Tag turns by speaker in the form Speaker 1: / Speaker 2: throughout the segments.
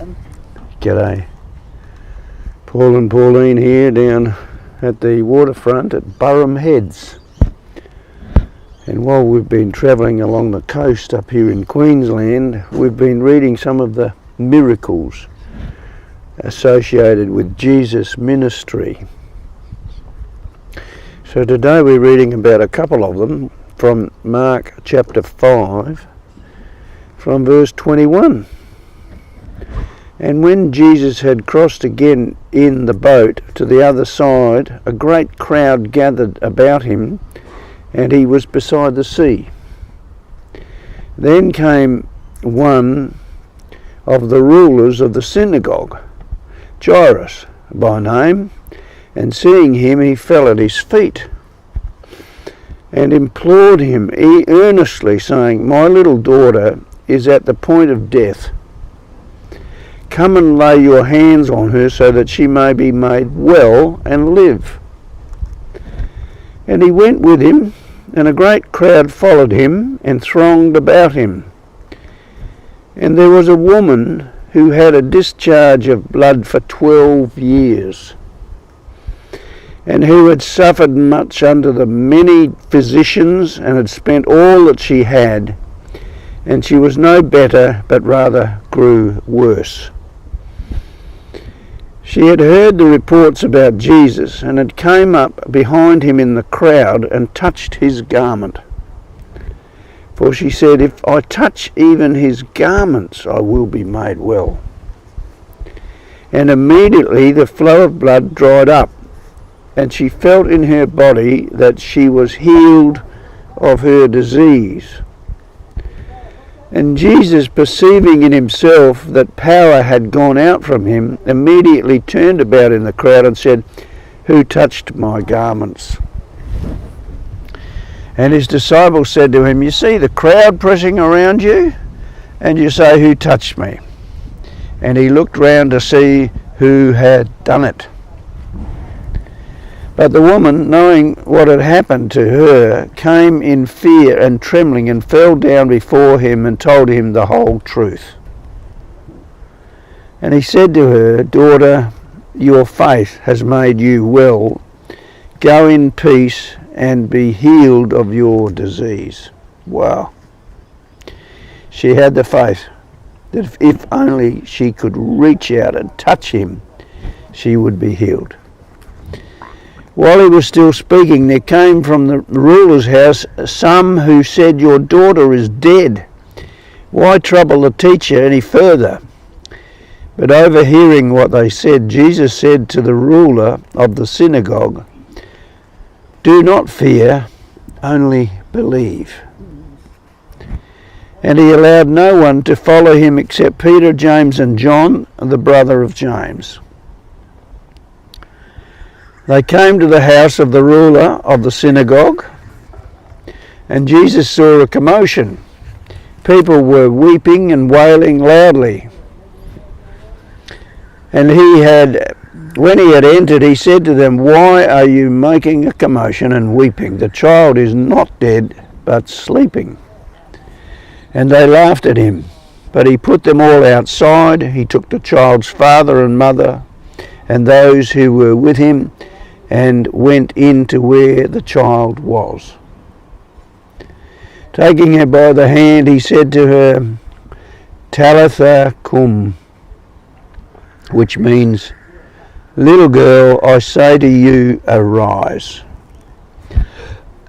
Speaker 1: Nathan.
Speaker 2: G'day. Paul and Pauline here down at the waterfront at Burham Heads. And while we've been travelling along the coast up here in Queensland, we've been reading some of the miracles associated with Jesus' ministry. So today we're reading about a couple of them from Mark chapter 5, from verse 21. And when Jesus had crossed again in the boat to the other side, a great crowd gathered about him, and he was beside the sea. Then came one of the rulers of the synagogue, Jairus by name, and seeing him he fell at his feet and implored him earnestly, saying, "My little daughter is at the point of death. Come and lay your hands on her so that she may be made well and live." And he went with him, and a great crowd followed him and thronged about him. And there was a woman who had a discharge of blood for 12 years, and who had suffered much under the many physicians, and had spent all that she had, and she was no better, but rather grew worse. She had heard the reports about Jesus, and had come up behind him in the crowd and touched his garment. For she said, "If I touch even his garments, I will be made well." And immediately the flow of blood dried up, and she felt in her body that she was healed of her disease. And Jesus, perceiving in himself that power had gone out from him, immediately turned about in the crowd and said, "Who touched my garments?" And his disciples said to him, "You see the crowd pressing around you, and you say, 'Who touched me?'" And he looked round to see who had done it. But the woman, knowing what had happened to her, came in fear and trembling, and fell down before him and told him the whole truth. And he said to her, "Daughter, your faith has made you well. Go in peace and be healed of your disease." Wow. She had the faith that if only she could reach out and touch him, she would be healed. While he was still speaking, there came from the ruler's house some who said, "Your daughter is dead. Why trouble the teacher any further?" But overhearing what they said, Jesus said to the ruler of the synagogue, "Do not fear, only believe." And he allowed no one to follow him except Peter, James and John, the brother of James. They came to the house of the ruler of the synagogue, and Jesus saw a commotion. People were weeping and wailing loudly. And when he had entered, he said to them, "Why are you making a commotion and weeping? The child is not dead, but sleeping." And they laughed at him. But he put them all outside. He took the child's father and mother and those who were with him, and went in to where the child was. Taking her by the hand, he said to her, "Talitha cum," which means, "Little girl, I say to you, arise."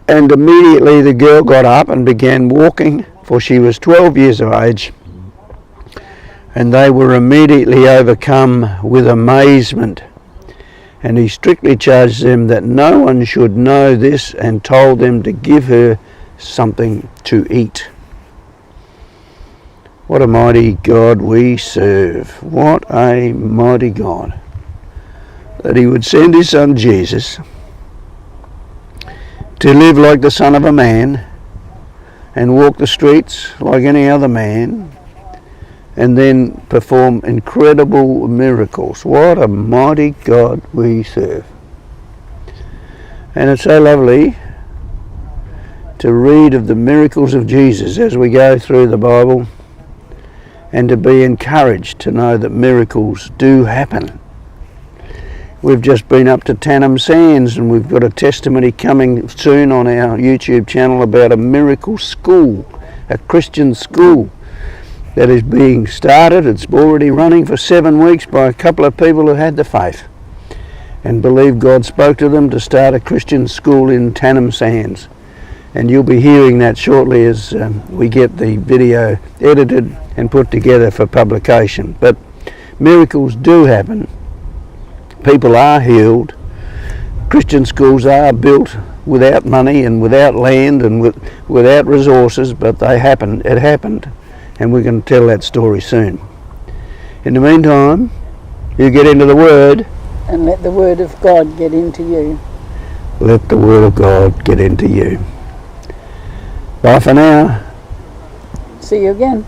Speaker 2: And immediately the girl got up and began walking, for she was 12 years of age. And they were immediately overcome with amazement. And he strictly charged them that no one should know this, and told them to give her something to eat. What a mighty God we serve. What a mighty God. That he would send his son Jesus to live like the Son of a Man and walk the streets like any other man, and then perform incredible miracles. What a mighty God we serve. And it's so lovely to read of the miracles of Jesus as we go through the Bible, and to be encouraged to know that miracles do happen. We've just been up to Tannum Sands, and we've got a testimony coming soon on our YouTube channel about a miracle school, a Christian school that is being started. It's already running for 7 weeks by a couple of people who had the faith and believe God spoke to them to start a Christian school in Tannum Sands. And you'll be hearing that shortly as we get the video edited and put together for publication. But miracles do happen. People are healed. Christian schools are built without money and without land and without resources, but they happened. It happened, and we're going to tell that story soon. In the meantime, you get into the Word.
Speaker 1: And let the Word of God get into you.
Speaker 2: Let the Word of God get into you. Bye for now.
Speaker 1: See you again.